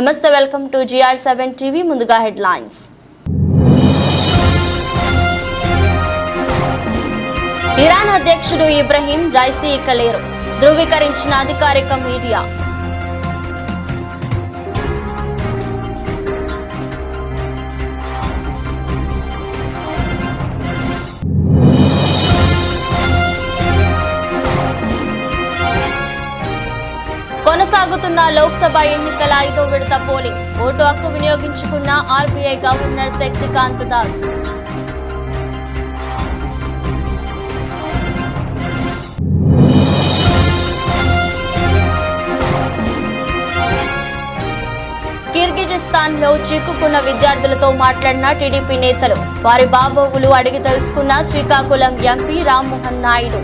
నమస్తే, welcome to GR7 TV. ముందుగా headlines. Iran అధ్యక్షుడు ఇబ్రహీం రైసీ ఇక లేరు, ధృవీకరించిన అధికారిక మీడియా. కొనసాగుతున్న లోక్సభ ఎన్నికల 5వ విడత పోలింగ్. ఓటు హక్కు వినియోగించుకున్న RBI గవర్నర్ శక్తికాంత దాస్. కిర్గిజిస్తాన్ లో చిక్కుకున్న విద్యార్థులతో మాట్లాడిన టీడీపీ నేతలు. వారి బాగోగులు అడిగి తెలుసుకున్న శ్రీకాకుళం ఎంపీ రామ్మోహన్ నాయుడు.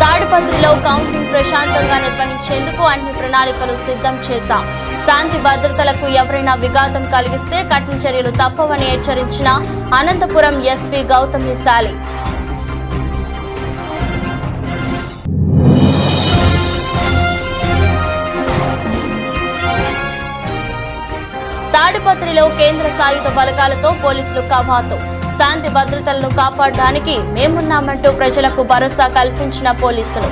తాడిపత్రిలో కౌంటింగ్ ప్రశాంతంగా నిర్వహించేందుకు అన్ని ప్రణాళికలు సిద్ధం చేశాం. శాంతి భద్రతలకు ఎవరైనా విఘాతం కలిగిస్తే కఠిన చర్యలు తప్పవని హెచ్చరించిన అనంతపురం ఎస్పీ గౌతమి శాలి. తాడిపత్రిలో కేంద్ర సాయుధ బలగాలతో పోలీసులు కవాతు. శాంతి భద్రతలను కాపాడడానికి మేమున్నామంటూ ప్రజలకు భరోసా కల్పించిన పోలీసులు.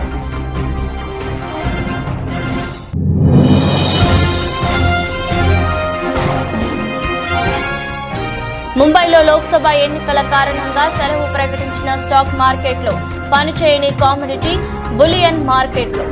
ముంబైలో లోక్సభ ఎన్నికల కారణంగా సెలవు ప్రకటించిన స్టాక్ మార్కెట్లు, పనిచేయని కామోడిటీ బులియన్ మార్కెట్లు.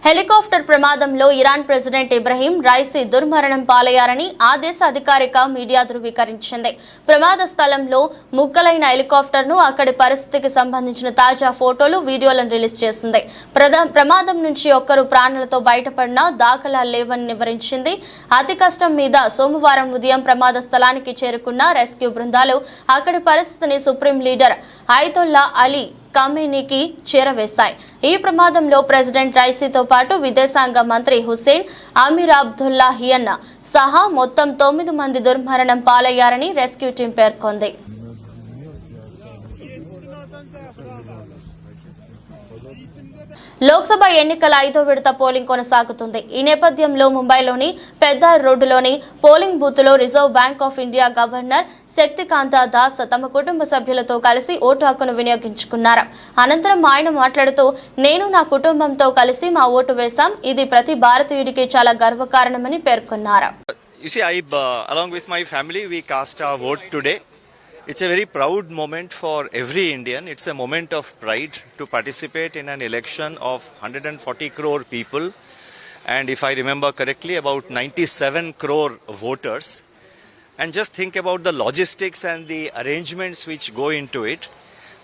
హెలికాప్టర్ ప్రమాదంలో ఇరాన్ ప్రెసిడెంట్ ఇబ్రహీం రైసీ దుర్మరణం పాలయ్యారని ఆ దేశ అధికారిక మీడియా ధృవీకరించింది. ప్రమాద స్థలంలో ముక్కలైన హెలికాప్టర్ను, అక్కడి పరిస్థితికి సంబంధించిన తాజా ఫోటోలు, వీడియోలను రిలీజ్ చేసింది. ప్రమాదం నుంచి ఒక్కరు ప్రాణాలతో బయటపడిన దాఖలాలు లేవని వివరించింది. అతి కష్టం మీద సోమవారం ఉదయం ప్రమాద స్థలానికి చేరుకున్న రెస్క్యూ బృందాలు అక్కడి పరిస్థితిని సుప్రీం లీడర్ అయతొల్లా అలీ ఖమేనీకి చేరవేశాయి. ఈ ప్రమాదంలో ప్రెసిడెంట్ రైసీతో పాటు విదేశాంగ మంత్రి హుస్సేన్ అమీర్ అబ్దుల్లాహియన్ సహా మొత్తం 9 మంది దుర్మరణం పాలయ్యారని రెస్క్యూ టీం పేర్కొంది. లోక్సభ ఎన్నికల 5వ విడత పోలింగ్ కొనసాగుతుంది. ఈ నేపథ్యంలో ముంబైలోని పెద్దార్ రోడ్డులోని పోలింగ్ బూత్లో reserve bank of India governor Shaktikanta Das తమ కుటుంబ సభ్యులతో కలిసి ఓటు హక్కును వినియోగించుకున్నారు. అనంతరం ఆయన మాట్లాడుతూ, నేను నా కుటుంబంతో కలిసి మా ఓటు వేశాం. ఇది ప్రతి భారతీయుడికి చాలా గర్వకారణమని పేర్కొన్నారు. Along with my family, we cast our vote today. It's a very proud moment for every Indian. It's a moment of pride to participate in an election of 140 crore people. And if I remember correctly, about 97 crore voters. And just think about the logistics and the arrangements which go into it.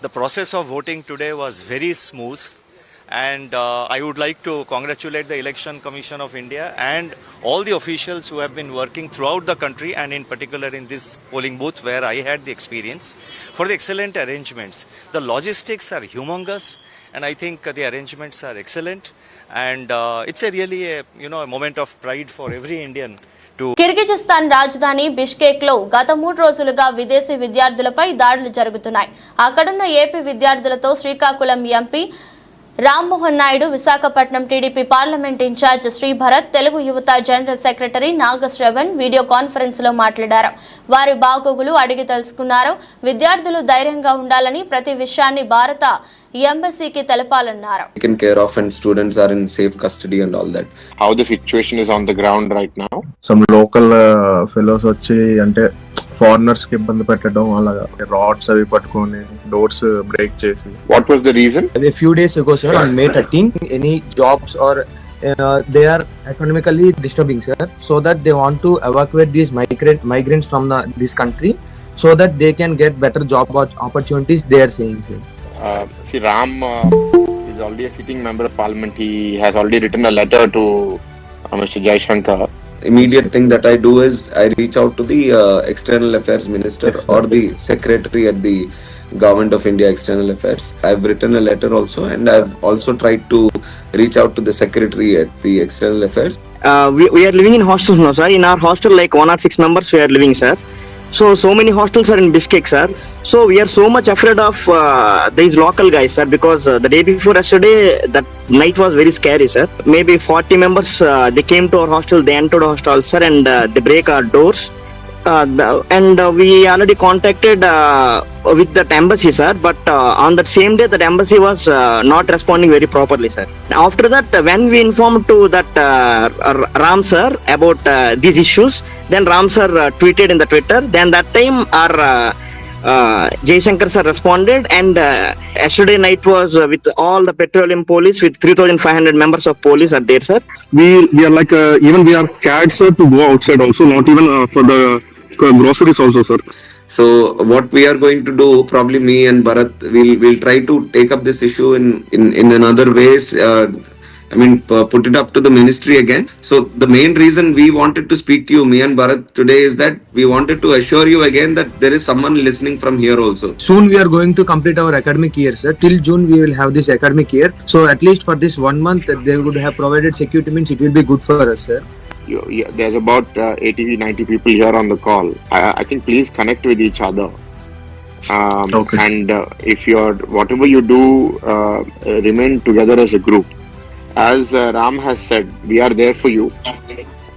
The process of voting today was very smooth. And I would like to congratulate the Election Commission of India and all the officials who have been working throughout the country and in particular in this polling booth where I had the experience for the excellent arrangements. The logistics are humongous and I think the arrangements are excellent and it's a really a moment of pride for every Indian. Kyrgyzstan రాజధాని Bishkek లో గత 3 రోజులుగా విదేశీ విద్యార్థులపై దాడులు జరుగుతున్నాయి. అక్కడున్న AP విద్యార్థులతో Srikakulam MP Rammohan Naidu, Visakhapatnam TDP parliament in-charge Sribharat, Telugu యువత general secretary Nagasravan video conference లో మాట్లాడారు. వారి బాగోగులు అడిగి తెలుసుకున్నారు. విద్యార్థులు ధైర్యంగా ఉండాలని, ప్రతి విషయాన్ని భారత ఎంబసీకి తెలపాలన్నారు. Taken care of and students are in safe custody and all that. How the situation is on the ground right now? Some local fellows వచ్చి అంటే ఫారినర్స్ కి ఇబ్బంది పెట్టడం, అలాగా రాడ్స్ అవి పట్టుకొని డోర్స్ బ్రేక్ చేసి. What was the reason? A few days ago, sir, on May 13, any jobs or they are economically disturbing, sir, so that they want to evacuate these migrants from this country so that they can get better job opportunities, they are saying, sir. See, Ram is already a sitting member of parliament. He has already written a letter to Mr. Jaishankar. Immediate thing that I do is I reach out to the external affairs minister or the secretary at the Government of India External Affairs. I've written a letter also and I've also tried to reach out to the secretary at the External Affairs. We are living in hostels now, sir. In our hostel, like 106 members we are living, sir. So many hostels are in Bishkek, sir. So we are so much afraid of these local guys, sir, because the day before yesterday, that night was very scary, sir. Maybe 40 members, they came to our hostel, they entered our hostel, sir, and they break our doors. We already contacted with that embassy, sir, but on that same day that embassy was not responding very properly, sir. After that, when we informed to that Ram sir about these issues, then Ram sir tweeted in the Twitter. Then that time our Jaishankar sir responded, and yesterday night was with all the petroleum police with 3,500 members of police are there, sir. We are like even we are scared, sir, to go outside also, not even for the groceries also, sir. So what we are going to do, probably me and Bharat, we'll try to take up this issue in another ways. Put it up to the ministry again. So the main reason we wanted to speak to you, me and Bharat, today is that we wanted to assure you again that there is someone listening from here also. Soon we are going to complete our academic year, sir. Till June we will have this academic year. So at least for this 1 month they would have provided security, means it will be good for us, sir. There's about 80-90 people here on the call. I think please connect with each other. Okay. And if you're, whatever you do, remain together as a group. As Ram has said, we are there for you.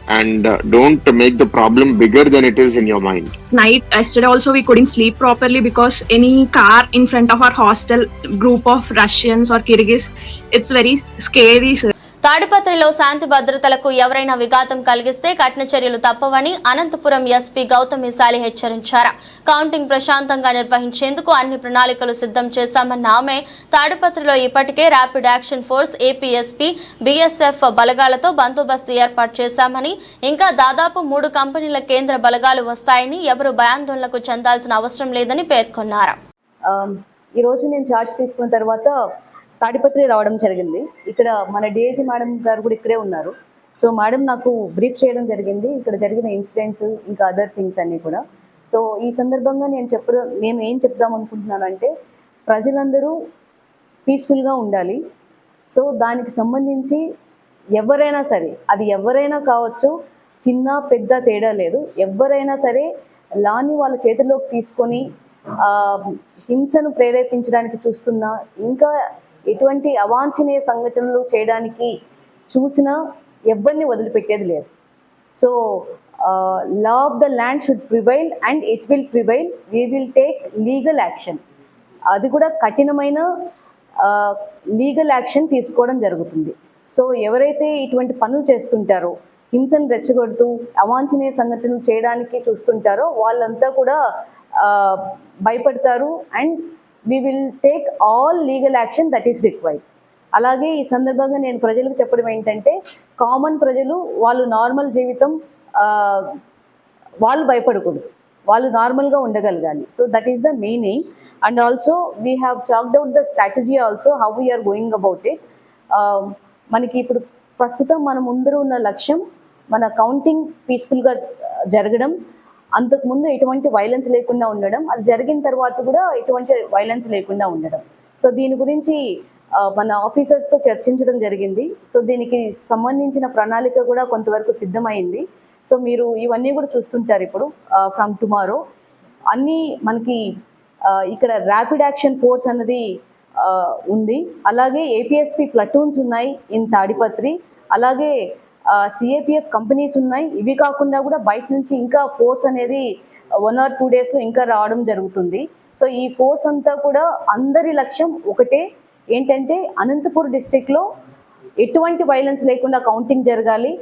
And don't make the problem bigger than it is in your mind. Yesterday also we couldn't sleep properly because any car in front of our hostel, group of Russians or Kyrgyz, it's very scary, sir. తాడిపత్రిలో శాంతి భద్రతలకు ఎవరైనా విఘాతం కలిగిస్తే కఠిన చర్యలు తప్పవని Anantapuram SP Gautam ఇసాలి హెచ్చరించారు. Counting ప్రశాంతంగా నిర్వహించేందుకు అన్ని ప్రణాళికలు సిద్ధం చేశామన్న ఆమె తాడిపత్రిలో ఇప్పటికే rapid action force, APSP, BSF బలగాలతో బందోబస్తు ఏర్పాటు చేశామని, ఇంకా దాదాపు 3 కంపెనీల కేంద్ర బలగాలు వస్తాయని, ఎవరు భయాందోళనకు చెందాల్సిన అవసరం లేదని పేర్కొన్నారు. ఈరోజు నేను ఛార్జ్ తీసుకున్న తర్వాత తాడిపత్రి రావడం జరిగింది. ఇక్కడ మన డిఐజీ మేడం గారు కూడా ఇక్కడే ఉన్నారు. సో మేడం నాకు బ్రీఫ్ చేయడం జరిగింది ఇక్కడ జరిగిన ఇన్సిడెంట్స్, ఇంకా అదర్ థింగ్స్ అన్నీ కూడా. సో ఈ సందర్భంగా నేను ఏం చెప్దాం అనుకుంటున్నానంటే, ప్రజలందరూ పీస్ఫుల్గా ఉండాలి. సో దానికి సంబంధించి ఎవరైనా సరే, అది ఎవరైనా కావచ్చు, చిన్న పెద్ద తేడా లేదు, ఎవరైనా సరే లాని వాళ్ళ చేతుల్లోకి తీసుకొని హింసను ప్రేరేపించడానికి చూస్తున్నా, ఇంకా ఎటువంటి అవాంఛనీయ సంఘటనలు చేయడానికి చూసినా ఎవరిని వదిలిపెట్టేది లేదు. So law of the land should prevail and it will prevail. We will take legal action. అది కూడా కఠినమైన లీగల్ యాక్షన్ తీసుకోవడం జరుగుతుంది. సో ఎవరైతే ఇటువంటి పనులు చేస్తుంటారో, హింసను రెచ్చగొడుతూ అవాంఛనీయ సంఘటనలు చేయడానికి చూస్తుంటారో వాళ్ళంతా కూడా భయపడతారు. And we will take all legal action that is required. అలాగే ఈ సందర్భంగా నేను ప్రజలకు చెప్పడం ఏంటంటే, కామన్ ప్రజలు వాళ్ళు నార్మల్ జీవితం వాళ్ళు భయపడకూడదు, వాళ్ళు నార్మల్గా ఉండగలగాలి. So that is the main aim. And also we have chalked out the strategy also how we are going about it. మనకి ఇప్పుడు ప్రస్తుతం మన ముందర ఉన్న లక్ష్యం మన కౌంటింగ్ పీస్ఫుల్గా జరగడం, అంతకుముందు ఎటువంటి వైలెన్స్ లేకుండా ఉండడం, అది జరిగిన తర్వాత కూడా ఎటువంటి వైలెన్స్ లేకుండా ఉండడం. సో దీని గురించి మన ఆఫీసర్స్తో చర్చించడం జరిగింది. సో దీనికి సంబంధించిన ప్రణాళిక కూడా కొంతవరకు సిద్ధమైంది. సో మీరు ఇవన్నీ కూడా చూస్తుంటారు ఇప్పుడు ఫ్రమ్ టుమారో. అన్నీ మనకి ఇక్కడ ర్యాపిడ్ యాక్షన్ ఫోర్స్ అన్నది ఉంది, అలాగే ఏపీఎస్పీ ప్లటూన్స్ ఉన్నాయి ఇన్ తాడిపత్రి, అలాగే సిఏపిఎఫ్ కంపెనీస్ ఉన్నాయి. ఇవి కాకుండా కూడా బయట నుంచి ఇంకా ఫోర్స్ అనేది 1 or 2 days ఇంకా రావడం జరుగుతుంది. సో ఈ ఫోర్స్ అంతా కూడా అందరి లక్ష్యం ఒకటే, ఏంటంటే అనంతపూర్ డిస్ట్రిక్ట్లో ఎటువంటి వైలెన్స్ లేకుండా కౌంటింగ్ జరగాలి,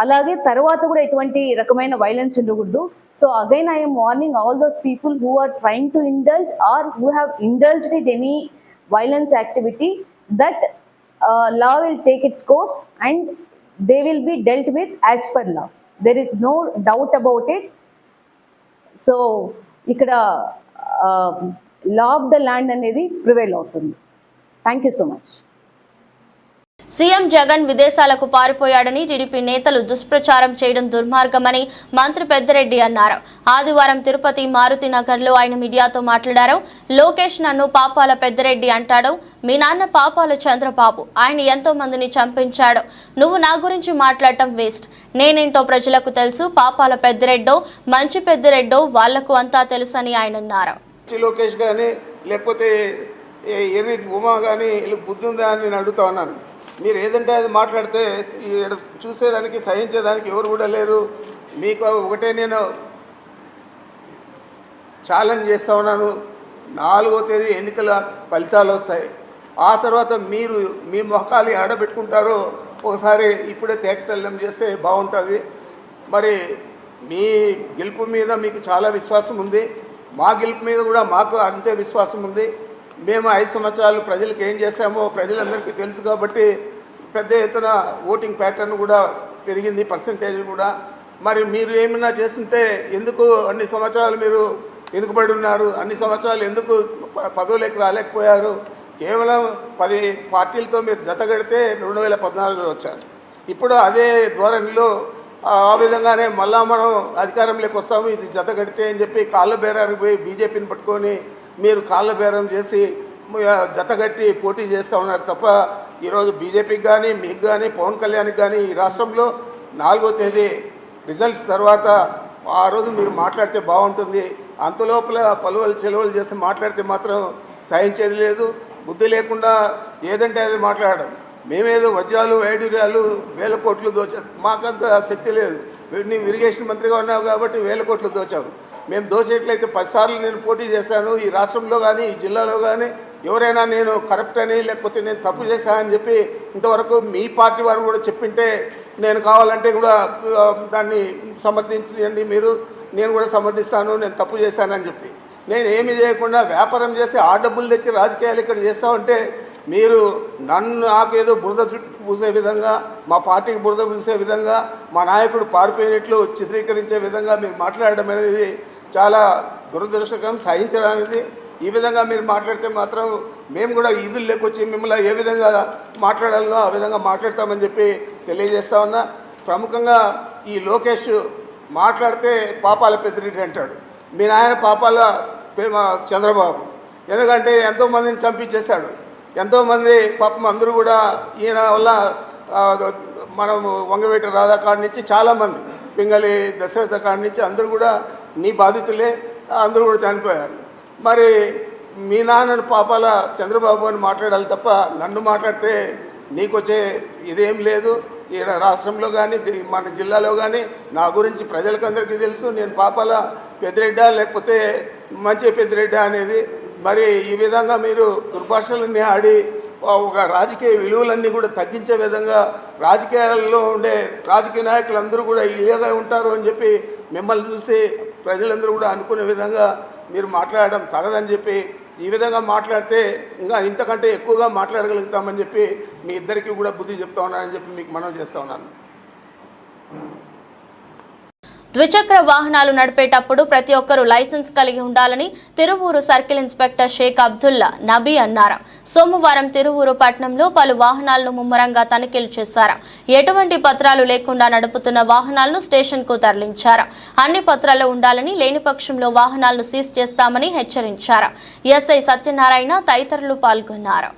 అలాగే తర్వాత కూడా ఎటువంటి రకమైన వైలెన్స్ ఉండకూడదు. So again I'm warning all those people who are trying to indulge or who have indulged in any violence activity, that law will take its course and they will be dealt with as per law. There is no doubt about it. So ikkada law of the land anedi prevail avutundi. Thank you so much. CM Jagan విదేశాలకు పారిపోయాడని TDP నేతలు దుష్ప్రచారం చేయడం దుర్మార్గమని మంత్రి పెద్దిరెడ్డి అన్నారు. ఆదివారం తిరుపతి మారుతి నగర్లో ఆయన మీడియాతో మాట్లాడారు. లోకేష్ నన్ను పాపాల పెద్దిరెడ్డి అంటాడు. మీ నాన్న పాపాల చంద్రబాబు. ఆయన ఎంతో మందిని చంపించాడు. నువ్వు నా గురించి మాట్లాడటం వేస్ట్. నేనేంటో ప్రజలకు తెలుసు. పాపాల పెద్దిరెడ్డో మంచి పెద్దిరెడ్డో వాళ్లకు అంతా తెలుసని ఆయన అన్నారు. లోకేష్ గానీ లేకపోతే ఎర్రి ఉమా కానీ బుద్ధి ఉందా అని నేను అడుగుతా ఉన్నాను. మీరు ఏదంటే అది మాట్లాడితే చూసేదానికి సహించేదానికి ఎవరు కూడా లేరు. మీకు ఒకటే నేను ఛాలెంజ్ చేస్తూ ఉన్నాను. 4వ తేదీ ఎన్నికల ఫలితాలు వస్తాయి. ఆ తర్వాత మీరు మీ మొహకాలు ఆడబెట్టుకుంటారో ఒకసారి ఇప్పుడే తేటతెల్లం చేస్తే బాగుంటుంది. మరి మీ గెలుపు మీద మీకు చాలా విశ్వాసం ఉంది. మా గెలుపు మీద కూడా మాకు అంతే విశ్వాసం ఉంది. మేము 5 సంవత్సరాలు ప్రజలకు ఏం చేశామో ప్రజలందరికీ తెలుసు కాబట్టి పెద్ద ఎత్తున ఓటింగ్ ప్యాటర్న్ కూడా పెరిగింది, పర్సంటేజ్ కూడా. మరి మీరు ఏమైనా చేస్తుంటే ఎందుకు అన్ని సంవత్సరాలు మీరు వెనుకబడి ఉన్నారు? అన్ని సంవత్సరాలు ఎందుకు పదవులకు రాలేకపోయారు? కేవలం 10 పార్టీలతో మీరు జతగడితే 2014లో వచ్చారు. ఇప్పుడు అదే ధోరణిలో ఆ విధంగానే మళ్ళా మనం అధికారంలోకి వస్తాము, ఇది జతగడితే అని చెప్పి కాళ్ళ బేరానికి పోయి బీజేపీని పట్టుకొని మీరు కాళ్ళ బేరం చేసి జతగట్టి పోటీ చేస్తూ ఉన్నారు తప్ప ఈరోజు బీజేపీకి కానీ మీకు కానీ పవన్ కళ్యాణ్కి కానీ ఈ రాష్ట్రంలో 4వ తేదీ రిజల్ట్స్ తర్వాత ఆ రోజు మీరు మాట్లాడితే బాగుంటుంది. అంతలోపల పలువలు చెలవలు చేసి మాట్లాడితే మాత్రం సహించేది లేదు. బుద్ధి లేకుండా ఏదంటే అది మాట్లాడడం. మేమేదో వజ్రాలు వైడూర్యాలు 1000 కోట్లు దోచాం. మాకంత శక్తి లేదు. నీవు ఇరిగేషన్ మంత్రిగా ఉన్నావు కాబట్టి 1000 కోట్లు దోచావు. మేము దోచేట్లయితే 10 సార్లు నేను పోటీ చేశాను. ఈ రాష్ట్రంలో కానీ ఈ జిల్లాలో కానీ ఎవరైనా నేను కరప్ట్ అని లేకపోతే నేను తప్పు చేశానని చెప్పి ఇంతవరకు మీ పార్టీ వారు కూడా చెప్పింటే నేను కావాలంటే కూడా దాన్ని సమర్థించండి మీరు. నేను కూడా సమర్థిస్తాను నేను తప్పు చేశానని చెప్పి. నేను ఏమి చేయకుండా వ్యాపారం చేసి ఆ డబ్బులు తెచ్చి రాజకీయాలు ఇక్కడ చేస్తామంటే మీరు నాకేదో బురద చుట్టూ పూసే విధంగా, మా పార్టీకి బురద పూసే విధంగా, మా నాయకుడు పారిపోయినట్లు చిత్రీకరించే విధంగా మీరు మాట్లాడడం అనేది చాలా దురదృష్టకరం, సహించడానికి. ఈ విధంగా మీరు మాట్లాడితే మాత్రం మేము కూడా ఈదులు లేకొచ్చి మిమ్మల్ని ఏ విధంగా మాట్లాడాలనో ఆ విధంగా మాట్లాడతామని చెప్పి తెలియజేస్తా ఉన్నా. ప్రముఖంగా ఈ లోకేష్ మాట్లాడితే పాపాల పెద్దిరెడ్డి అంటాడు. మీ నాయన పాపాల చంద్రబాబు. ఎందుకంటే ఎంతోమందిని చంపించేశాడు. ఎంతోమంది పాపం అందరూ కూడా ఈయన వల్ల మనం వంగవేట రాధా కాడి నుంచి చాలామంది, పింగళి దశరథ కాడి నుంచి అందరూ కూడా నీ బాధితులే, అందరూ కూడా చనిపోయారు. మరి మీ నాన్నను పాపాల చంద్రబాబు అని మాట్లాడాలి తప్ప నన్ను మాట్లాడితే నీకు వచ్చే ఇదేం లేదు. ఈ రాష్ట్రంలో కానీ మన జిల్లాలో కానీ నా గురించి ప్రజలకందరికీ తెలుసు. నేను పాపాల పెద్దిరెడ్డా లేకపోతే మంచి పెద్దిరెడ్డా అనేది. మరి ఈ విధంగా మీరు దుర్భాషలన్నీ ఆడి ఒక రాజకీయ విలువలన్నీ కూడా తగ్గించే విధంగా రాజకీయాల్లో ఉండే రాజకీయ నాయకులందరూ కూడా ఇలాగే ఉంటారు అని చెప్పి మిమ్మల్ని చూసి ప్రజలందరూ కూడా అనుకునే విధంగా మీరు మాట్లాడడం తగదని చెప్పి ఈ విధంగా మాట్లాడితే ఇంకా ఇంతకంటే ఎక్కువగా మాట్లాడగలుగుతామని చెప్పి మీ ఇద్దరికీ కూడా బుద్ధి చెప్తా ఉన్నానని చెప్పి మీకు మనవి చేస్తా ఉన్నాను. ద్విచక్ర వాహనాలు నడిపేటప్పుడు ప్రతి ఒక్కరూ లైసెన్స్ కలిగి ఉండాలని తిరువూరు సర్కిల్ ఇన్స్పెక్టర్ షేక్ అబ్దుల్లా నబీ అన్నారు. సోమవారం తిరువూరు పట్టణంలో పలు వాహనాలను ముమ్మరంగా తనిఖీలు చేశారు. ఎటువంటి పత్రాలు లేకుండా నడుపుతున్న వాహనాలను స్టేషన్ కు తరలించారు. అన్ని పత్రాలు ఉండాలని, లేని పక్షంలో వాహనాలను సీజ్ చేస్తామని హెచ్చరించారు. ఎస్ఐ సత్యనారాయణ తదితరులు పాల్గొన్నారు.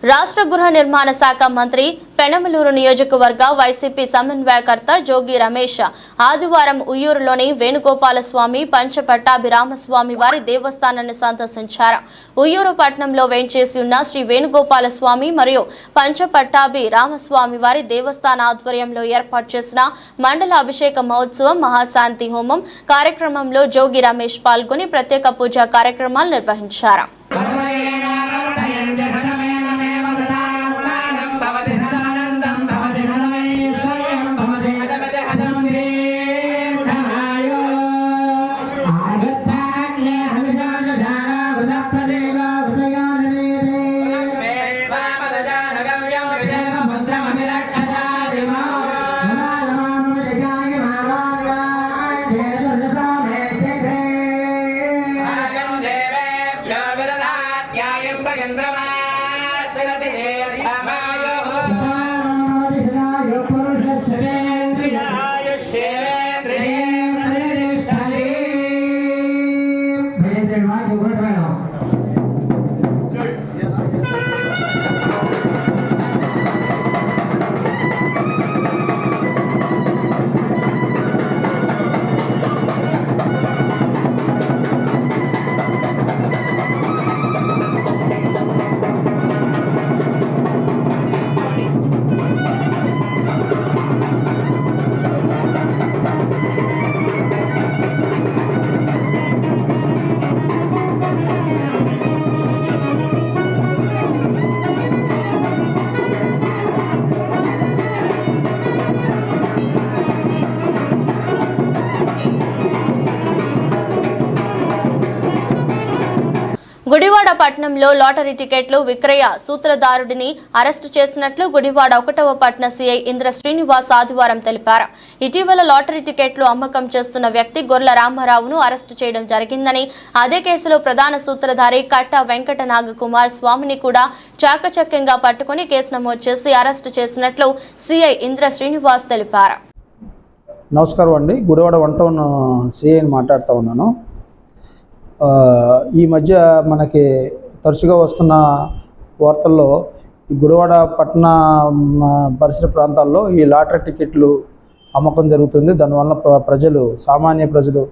రాష్ట్ర గృహ నిర్మాణ శాఖ మంత్రి పెనమలూరు నియోజకవర్గ వైసీపీ సమన్వయకర్త జోగి రమేష్ ఆదివారం ఉయ్యూరులోని వేణుగోపాలస్వామి పంచపట్టాభిరామస్వామి వారి దేవస్థానాన్ని సందర్శించారు. ఉయ్యూరు పట్టణంలో వేంచేసి ఉన్న శ్రీ వేణుగోపాలస్వామి మరియు పంచపట్టాభిరామస్వామి వారి దేవస్థాన ఆధ్వర్యంలో ఏర్పాటు చేసిన మండల అభిషేక మహోత్సవం మహాశాంతి హోమం కార్యక్రమంలో జోగి రమేష్ పాల్గొని ప్రత్యేక పూజా కార్యక్రమాలు నిర్వహించారు. పట్టణంలో లాటరీ టికెట్లు విక్రయ సూత్రధారుడిని అరెస్టు చేసినట్లు గుడివాడ 1వ పట్టణ సీఐ ఇంద్ర శ్రీనివాస్ ఆదివారం తెలిపారు. ఇటీవల లాటరీ టికెట్లు అమ్మకం చేస్తున్న వ్యక్తి గొర్ల రామారావును అరెస్టు చేయడం జరిగిందని, అదే కేసులో ప్రధాన సూత్రధారి కట్ట వెంకట నాగకుమార్ స్వామిని కూడా చాకచక్యంగా పట్టుకుని కేసు నమోదు చేసి అరెస్టు చేసినట్లు సీఐ ఇంద్ర శ్రీనివాస్ తెలిపారు. నమస్కారం అండి, గుడివాడ 1 టౌన్ సీఐని మాట్లాడుతూ ఉన్నాను. ఈ మధ్య మనకి తరచుగా వస్తున్న వార్తల్లో ఈ గుడివాడ పట్టణ పరిసర ప్రాంతాల్లో ఈ లాటరీ టికెట్లు అమ్మకం జరుగుతుంది. దానివల్ల ప్రజలు, సామాన్య ప్రజలు,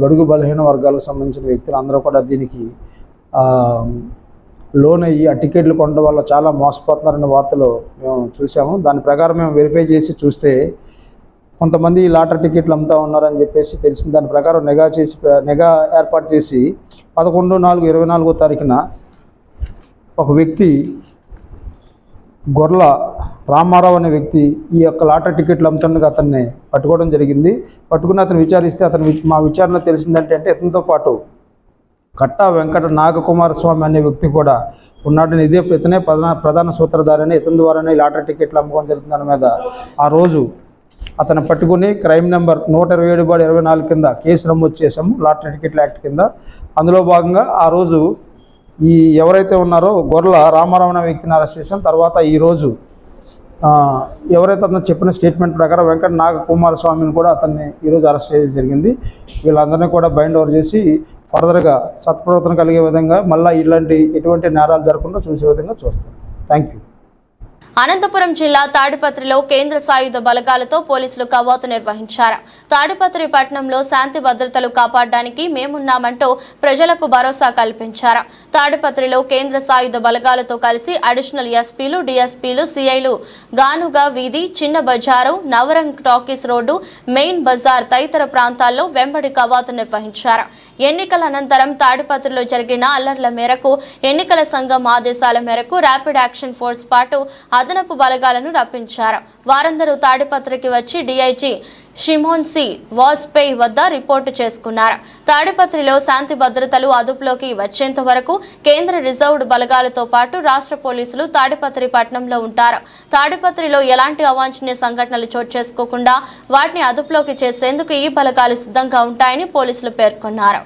బడుగు బలహీన వర్గాలకు సంబంధించిన వ్యక్తులు అందరూ కూడా దీనికి లోన్ అయ్యి ఆ టికెట్లు కొనడం వల్ల చాలా మోసపోతున్నారనే వార్తలు మేము చూసాము. దాని ప్రకారం మేము వెరిఫై చేసి చూస్తే కొంతమంది లాటరీ టికెట్లు అమ్ముతా ఉన్నారని చెప్పేసి తెలిసింది. దాని ప్రకారం నిఘా ఏర్పాటు చేసి 11/4/24 తారీఖున ఒక వ్యక్తి గొర్ల రామారావు అనే వ్యక్తి ఈ యొక్క లాటరీ టికెట్లు అమ్ముతుండగా అతన్ని పట్టుకోవడం జరిగింది. పట్టుకుని అతను విచారిస్తే మా విచారణ తెలిసిందంటే ఇతనితో పాటు కట్ట వెంకట నాగకుమార స్వామి అనే వ్యక్తి కూడా ఉన్నాడు. ఇతనే ప్రధాన సూత్రధారిని, ఇతని ద్వారానే లాటరీ టికెట్లు అమ్ముకోవడం జరుగుతుంది. దాని మీద ఆ రోజు అతను పట్టుకుని క్రైమ్ నెంబర్ 127/24 కింద కేసు నమోదు చేశాము, లాటరీ టికెట్ల యాక్ట్ కింద. అందులో భాగంగా ఆ రోజు ఈ ఎవరైతే ఉన్నారో గొర్ల రామారావు అనే వ్యక్తిని అరెస్ట్ చేశాం. తర్వాత ఈరోజు ఎవరైతే అతను చెప్పిన స్టేట్మెంట్ ప్రకారం వెంకట నాగకుమార స్వామిని కూడా అతన్ని ఈరోజు అరెస్ట్ చేయడం జరిగింది. వీళ్ళందరినీ కూడా బైండ్ ఓవర్ చేసి ఫర్దర్గా సత్ప్రవర్తన కలిగే విధంగా మళ్ళీ ఎటువంటి నేరాలు జరగకుండా చూసే విధంగా చూస్తాం. Thank you. అనంతపురం జిల్లా తాడిపత్రిలో కేంద్ర సాయుధ బలగాలతో పోలీసులు కవాతు నిర్వహించారు. తాడిపత్రి పట్టణంలో శాంతి భద్రతలు కాపాడడానికి మేమున్నామంటూ ప్రజలకు భరోసా కల్పించారు. తాడిపత్రిలో కేంద్ర సాయుధ బలగాలతో కలిసి అడిషనల్ ఎస్పీలు, డీఎస్పీలు, సీఐలు గానుగా వీధి, చిన్న బజారు, నవరంగ్ టాకీస్ రోడ్డు, మెయిన్ బజార్ తదితర ప్రాంతాల్లో వెంబడి కవాతు నిర్వహించారు. ఎన్నికల అనంతరం తాడిపత్రిలో జరిగిన అల్లర్ల మేరకు ఎన్నికల సంఘం ఆదేశాల మేరకు ర్యాపిడ్ యాక్షన్ ఫోర్స్ పాటు అదనపు బలగాలను రప్పించారు. వారందరూ తాడిపత్రికి వచ్చి డీఐజీ షిమోన్ సి వాజ్పేయి వద్ద రిపోర్టు చేసుకున్నారు. తాడిపత్రిలో శాంతి భద్రతలు అదుపులోకి వచ్చేంత వరకు కేంద్ర రిజర్వ్డ్ బలగాలతో పాటు రాష్ట్ర పోలీసులు తాడిపత్రి పట్టణంలో ఉంటారు. తాడిపత్రిలో ఎలాంటి అవాంఛనీయ సంఘటనలు చోటు చేసుకోకుండా వాటిని అదుపులోకి చేసేందుకు ఈ బలగాలు సిద్ధంగా ఉంటాయని పోలీసులు పేర్కొన్నారు.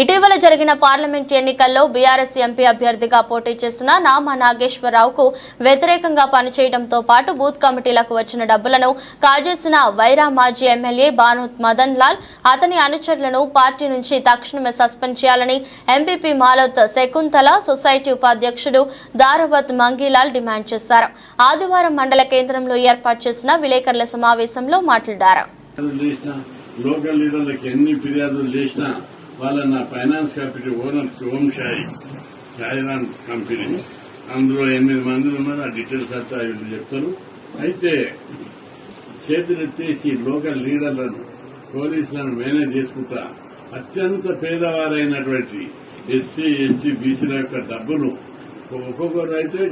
ఇటీవల జరిగిన పార్లమెంట్ ఎన్నికల్లో బీఆర్ఎస్ ఎంపీ అభ్యర్థిగా పోటీ చేస్తున్న నామా నాగేశ్వరరావుకు వ్యతిరేకంగా పనిచేయడంతో పాటు బూత్ కమిటీలకు వచ్చిన డబ్బులను కాజేసిన వైరా మాజీ ఎమ్మెల్యే బానోత్ మదన్ లాల్, అతని అనుచరులను పార్టీ నుంచి తక్షణమే సస్పెండ్ చేయాలని ఎంపీపీ మాలోత్ శకుంతల సొసైటీ ఉపాధ్యక్షుడు దారవత్ మంగీలాల్ డిమాండ్ చేశారు. ఆదివారం మండల కేంద్రంలో ఏర్పాటు చేసిన విలేకరుల సమావేశంలో మాట్లాడారు. వాళ్ళ నా ఫైనాన్స్ కంపెనీ ఓనర్ షాయిరామ్ కంపెనీ, అందులో 8 మంది ఉన్నారు. ఆ డీటెయిల్స్ అంతా వీళ్ళు చెప్తారు. అయితే చేతులెత్తేసి లోకల్ లీడర్లను, పోలీసులను మేనేజ్ చేసుకుంటా అత్యంత పేదవారైనటువంటి ఎస్సీ, ఎస్టీ, బీసీల యొక్క డబ్బును ఒక్కొక్కరు అయితే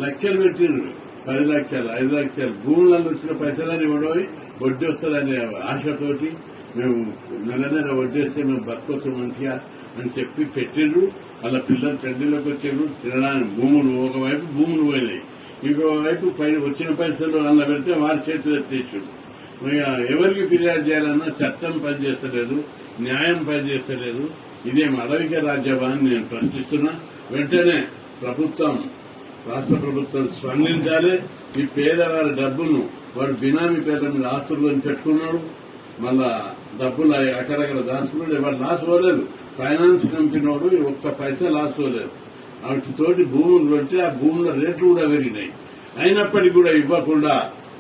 లక్షలు పెట్టిండ్రు, 10 లక్షలు, 5 లక్షలు భూములలో వచ్చిన పైసలని ఇవ్వడోయి వడ్డీ వస్తుందనే ఆశతోటి మేము నెల వడ్డేస్తే మేము బతకొచ్చు మంచిగా అని చెప్పి పెట్టిండ్రు. వాళ్ళ పిల్లలు పెళ్లిలోకి వచ్చారు తినడానికి. భూములు ఒకవైపు భూములు పోయినాయి, ఇంకోవైపు వచ్చిన పైసలు అలా పెడితే వారి చేతులు ఎత్తేసాడు. ఎవరికి ఫిర్యాదు చేయాలన్నా చట్టం పనిచేస్తలేదు, న్యాయం పనిచేస్తలేదు. ఇదేం అడవిక రాజ్యమా అని నేను ప్రశ్నిస్తున్నా. వెంటనే రాష్ట్ర ప్రభుత్వం స్పందించాలి. ఈ పేదవారి డబ్బును వాడు బినామీ పేర్ల మీద ఆస్తులు అని పెట్టుకున్నాడు, మళ్ళా డబ్బులు అక్కడక్కడ దాచుకున్నాడు. వాడు లాస్ పోలేదు. ఫైనాన్స్ కంపెనీ వాడు ఒక్క పైసా లాస్ పోలేదు. వాటితోటి భూములు పెట్టి ఆ భూముల రేట్లు కూడా పెరిగినాయి. అయినప్పటికీ కూడా ఇవ్వకుండా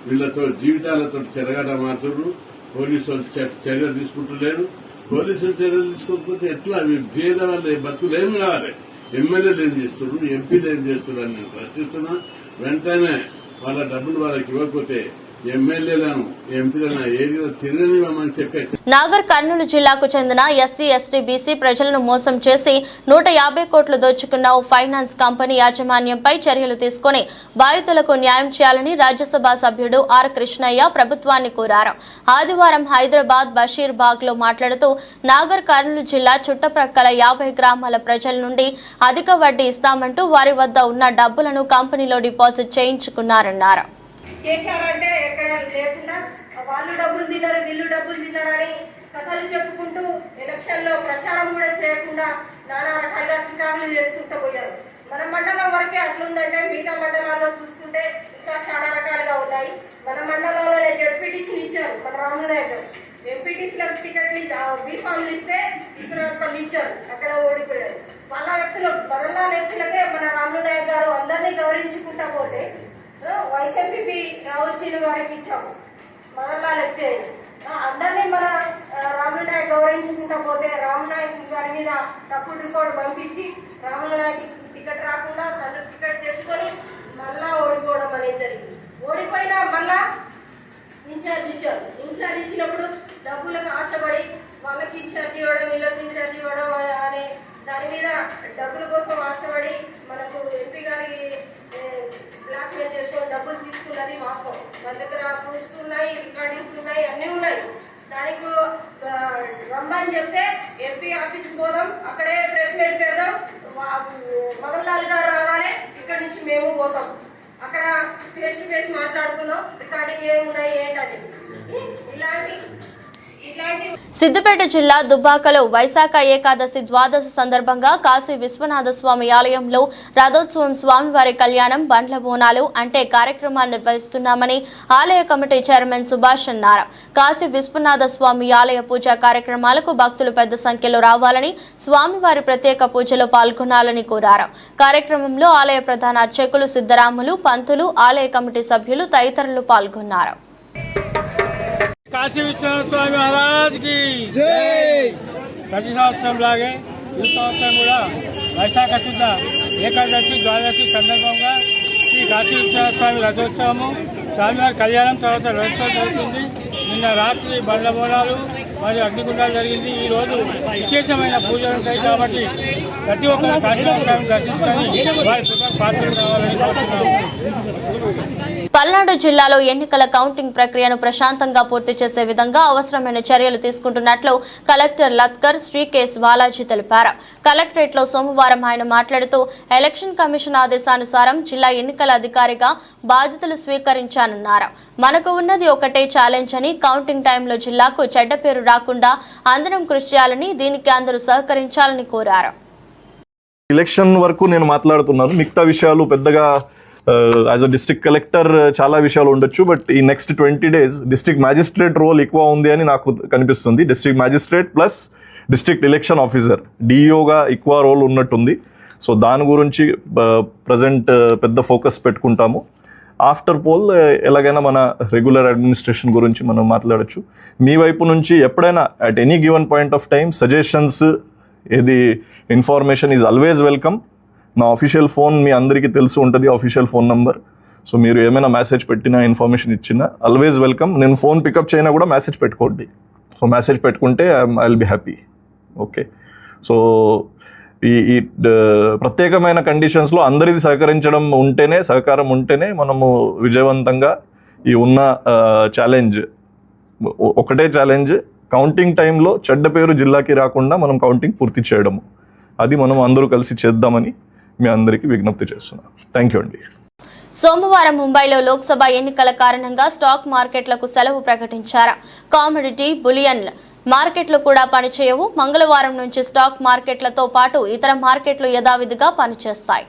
వీళ్లతో జీవితాలతో తిరగడం మాత్రం పోలీసు వాళ్ళు చర్యలు తీసుకుంటలేరు. పోలీసులు చర్యలు తీసుకోకపోతే ఎట్లా? పేదవాళ్ళు బతుకులు ఏం కావాలి? ఎమ్మెల్యేలు ఏం చేస్తున్నారు, ఎంపీలు ఏం చేస్తున్నారు అని నేను ప్రశ్నిస్తున్నా. వెంటనే వాళ్ళ డబ్బులు వాళ్ళకి ఇవ్వకపోతే ఎమ్మెల్యేలను ఎంపీలను ఏరియాలో తిరగనివ్వమని చెప్పే. నాగర్ కర్నూలు జిల్లాకు చెందిన ఎస్సీ ఎస్టీ బీసీ ప్రజలను మోసం చేసి 150 కోట్లు దోచుకున్న ఓ ఫైనాన్స్ కంపెనీ యాజమాన్యంపై చర్యలు తీసుకుని బాధితులకు న్యాయం చేయాలని రాజ్యసభ సభ్యుడు ఆర్ కృష్ణయ్య ప్రభుత్వాన్ని కోరారు. ఆదివారం హైదరాబాద్ బషీర్బాగ్ లో మాట్లాడుతూ నాగర్ కర్నూలు జిల్లా చుట్టుప్రక్కల 50 గ్రామాల ప్రజల నుండి అధిక వడ్డీ ఇస్తామంటూ వారి వద్ద ఉన్న డబ్బులను కంపెనీలో డిపాజిట్ చేయించుకున్నారన్నారు. చేశారంటే ఎక్కడ లేకుండా వాళ్ళు డబ్బులు తిన్నారు వీళ్ళు డబ్బులు తిన్నారని కథలు చెప్పుకుంటూ ఎలక్షన్లో ప్రచారం కూడా చేయకుండా నానా రకాలుగా చికాకులు చేసుకుంటూ పోయారు. మన మండలం వరకే అట్లుందంటే మిగతా మండలాల్లో చూసుకుంటే ఇంకా చాలా రకాలుగా ఉన్నాయి. మన మండలంలోనే జడ్పీటీసీలు ఇచ్చారు మన రాములు నాయక్, ఎంపీటీసీలకు టికెట్లు బీఫామ్లు ఇస్తే ఇసురాత్మలు ఇచ్చారు, అక్కడ ఓడిపోయారు. వాళ్ళ వ్యక్తులు బదల్లా వ్యక్తులకే మన రాములు నాయక్ గారు అందరినీ గౌరవించుకుంటా పోతే వైఎస్ఎంపీ రాహుల్ శ్రీను గారికి ఇచ్చాము. మదన్లాల్ ఎత్తే అందరినీ మన రాములు నాయక్ గౌరవించుకుంటా పోతే రాములు నాయక్ గారి మీద తప్పుడు రిపోర్ట్ పంపించి రాములు నాయక్ టికెట్ రాకుండా తను టికెట్ తెచ్చుకొని మళ్ళా ఓడిపోవడం అనేది జరిగింది. ఓడిపోయినా మళ్ళా ఇన్ఛార్జ్ ఇచ్చారు. ఇన్ఛార్జ్ ఇచ్చినప్పుడు డబ్బులకు ఆశపడి వాళ్ళకి ఇన్ఛార్జ్ ఇవ్వడం వీళ్ళకి ఇన్ఛార్జ్ ఇవ్వడం అనే దాని మీద డబ్బుల కోసం ఆశపడి మనకు ఎంపీ గారి బ్లాక్ మెయిల్ చేసుకొని డబ్బులు తీసుకున్నది వాస్తవం. మన దగ్గర ప్రూఫ్స్ ఉన్నాయి, రికార్డింగ్స్ ఉన్నాయి, అన్నీ ఉన్నాయి. దానికి రమ్మని చెప్తే ఎంపీ ఆఫీస్కి పోదాం, అక్కడే ప్రెస్ మీట్ పెడదాం, మదన్ లాల్ గారు రావాలి, ఇక్కడ నుంచి మేము పోతాం, అక్కడ ఫేస్ టు ఫేస్ మాట్లాడుకుందాం, రికార్డింగ్ ఏమున్నాయి ఏంటని. ఇలాంటి సిద్దిపేట జిల్లా దుబ్బాకలో వైశాఖ ఏకాదశి ద్వాదశి సందర్భంగా కాశీ విశ్వనాథ స్వామి ఆలయంలో రథోత్సవం, స్వామివారి కళ్యాణం, బండ్ల బోనాలు అంటే కార్యక్రమాలు నిర్వహిస్తున్నామని ఆలయ కమిటీ చైర్మన్ సుభాష్ అన్నారు. కాశీ విశ్వనాథ స్వామి ఆలయ పూజా కార్యక్రమాలకు భక్తులు పెద్ద సంఖ్యలో రావాలని, స్వామివారి ప్రత్యేక పూజలో పాల్గొనాలని కోరారు. కార్యక్రమంలో ఆలయ ప్రధాన అర్చకులు సిద్ధరాములు, పంతులు, ఆలయ కమిటీ సభ్యులు తదితరులు పాల్గొన్నారు. కాశీ విశ్వనాథ స్వామి మహారాజ్కి జై. ప్రతి సంవత్సరం లాగే ఈ సంవత్సరం కూడా వైశాఖ శుద్ధ ఏకాదశి ద్వాదశి సందర్భంగా శ్రీ కాశీ విశ్వనాథ స్వామి రథోత్సవము, స్వామివారి కళ్యాణం, తర్వాత రథోత్సవం జరుగుతుంది. నిన్న రాత్రి బండ్ల బోనాలు మరియు అగ్నిగుండాలు జరిగింది. ఈరోజు విశేషమైన పూజలు ఉంటాయి కాబట్టి ప్రతి ఒక్కరు కాశీ విశ్వనాథ దర్శించుకొని వారి పాత్రలు కావాలని కోరుతున్నాము. పల్నాడు జిల్లాలో ఎన్నికల కౌంటింగ్ ప్రక్రియను ప్రశాంతంగా పూర్తి చేసే విధంగా అవసరమైన చర్యలు తీసుకుంటున్నట్లు కలెక్టర్ లత్కర్ శ్రీ కేఎస్ బాలాజీ తెలిపారు. కలెక్టరేట్లో సోమవారం ఆయన మాట్లాడుతూ ఎలక్షన్ కమిషన్ ఆదేశానుసారం జిల్లా ఎన్నికల అధికారిగా బాధ్యతలు స్వీకరించానన్నారు. మనకు ఉన్నది ఒకటే ఛాలెంజ్ అని, కౌంటింగ్ టైంలో జిల్లాకు చెడ్డ పేరు రాకుండా అందరం కృషి చేయాలని, దీనికి అందరూ సహకరించాలని కోరారు. ఎలక్షన్ వరకు నేను మాట్లాడుతున్నాను, మిగతా విషయాలు పెద్దగా యాజ్ అ డిస్ట్రిక్ట్ కలెక్టర్ చాలా విషయాలు ఉండొచ్చు. బట్ ఈ next 20 days district magistrate role ఎక్కువ ఉంది అని నాకు కనిపిస్తుంది. District magistrate plus district election officer డిఈఓగా ఎక్కువ రోల్ ఉన్నట్టుంది. సో దాని గురించి ప్రజెంట్ పెద్ద ఫోకస్ పెట్టుకుంటాము. ఆఫ్టర్ పోల్ ఎలాగైనా మన రెగ్యులర్ అడ్మినిస్ట్రేషన్ గురించి మనం మాట్లాడచ్చు. మీ వైపు నుంచి ఎప్పుడైనా at any given point of time suggestions, ఏది ఇన్ఫర్మేషన్ ఈజ్ ఆల్వేస్ వెల్కమ్. నా ఆఫీషియల్ ఫోన్ మీ అందరికీ తెలిసి ఉంటుంది, ఆఫీషియల్ ఫోన్ నంబర్. సో మీరు ఏమైనా మెసేజ్ పెట్టినా, ఇన్ఫర్మేషన్ ఇచ్చినా ఆల్వేస్ వెల్కమ్. నేను ఫోన్ పికప్ చేయనా కూడా మెసేజ్ పెట్టుకోండి. సో మెసేజ్ పెట్టుకుంటే I will be happy. Okay. So ఈ ప్రత్యేకమైన కండిషన్స్లో అందరిది సహకారం ఉంటేనే మనము విజయవంతంగా ఈ ఉన్న ఛాలెంజ్ ఒకటే ఛాలెంజ్, కౌంటింగ్ టైంలో చెడ్డ పేరు జిల్లాకి రాకుండా మనం కౌంటింగ్ పూర్తి చేయడము, అది మనం అందరూ కలిసి చేద్దామని మీ అందరికీ విజ్ఞప్తి చేస్తున్నాను. థ్యాంక్ యూ అండి. సోమవారం ముంబైలో లోక్సభ ఎన్నికల కారణంగా స్టాక్ మార్కెట్లకు సెలవు ప్రకటించారు. కామోడిటీ, బులియన్ మార్కెట్లు కూడా పనిచేయవు. మంగళవారం నుంచి స్టాక్ మార్కెట్లతో పాటు ఇతర మార్కెట్లు యథావిధిగా పనిచేస్తాయి.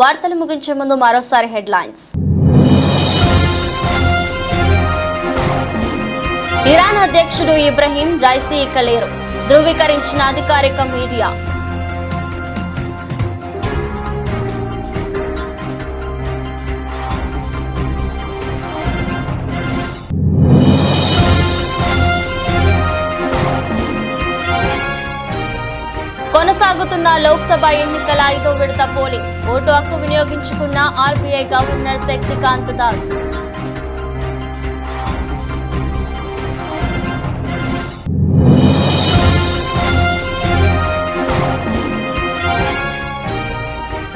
వార్తలు ముగించే ముందు మరోసారి హెడ్లైన్స్. ఇరాన్ అధ్యక్షుడు ఇబ్రహీం రైసీ ఇక లేరు, ధృవీకరించిన అధికారిక మీడియా. కొనసాగుతున్న లోక్సభ ఎన్నికల 5వ విడత పోలింగ్. ఓటు హక్కు వినియోగించుకున్న ఆర్బీఐ గవర్నర్ శక్తికాంత దాస్.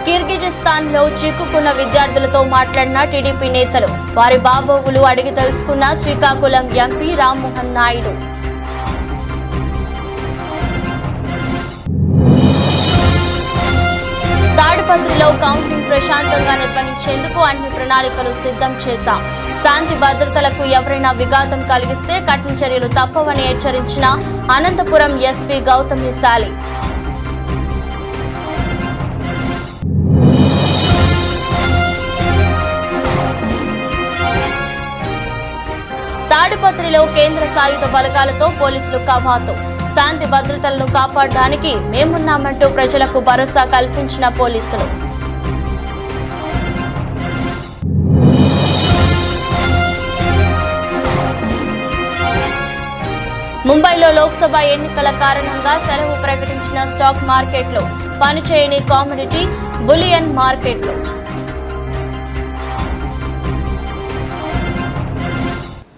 కిర్గిజిస్తాన్ లో చిక్కుకున్న విద్యార్థులతో మాట్లాడిన టీడీపీ నేతలు. వారి బాగోగులు అడిగి తెలుసుకున్న శ్రీకాకుళం ఎంపీ రామ్మోహన్ నాయుడు. తాడిపత్రిలో కౌంటింగ్ ప్రశాంతంగా నిర్వహించేందుకు అన్ని ప్రణాళికలు సిద్ధం చేశాం. శాంతి భద్రతలకు ఎవరైనా విఘాతం కలిగిస్తే కఠిన చర్యలు తప్పవని హెచ్చరించిన అనంతపురం ఎస్పీ గౌతమి శాలి. తాడిపత్రిలో కేంద్ర సాయుధ బలగాలతో పోలీసులు కవాతు. శాంతి భద్రతలను కాపాడడానికి మేమున్నామంటూ ప్రజలకు భరోసా కల్పించిన పోలీసులు. ముంబైలో లోక్సభ ఎన్నికల కారణంగా సెలవు ప్రకటించిన స్టాక్ మార్కెట్లు, పనిచేయని కామోడిటీ, బులియన్ మార్కెట్లు.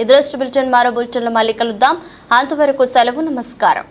ఈ దృష్టి బులెటిన్ మరో బులెటిన్లో మళ్ళీ కలుద్దాం. అంతవరకు సెలవు. నమస్కారం.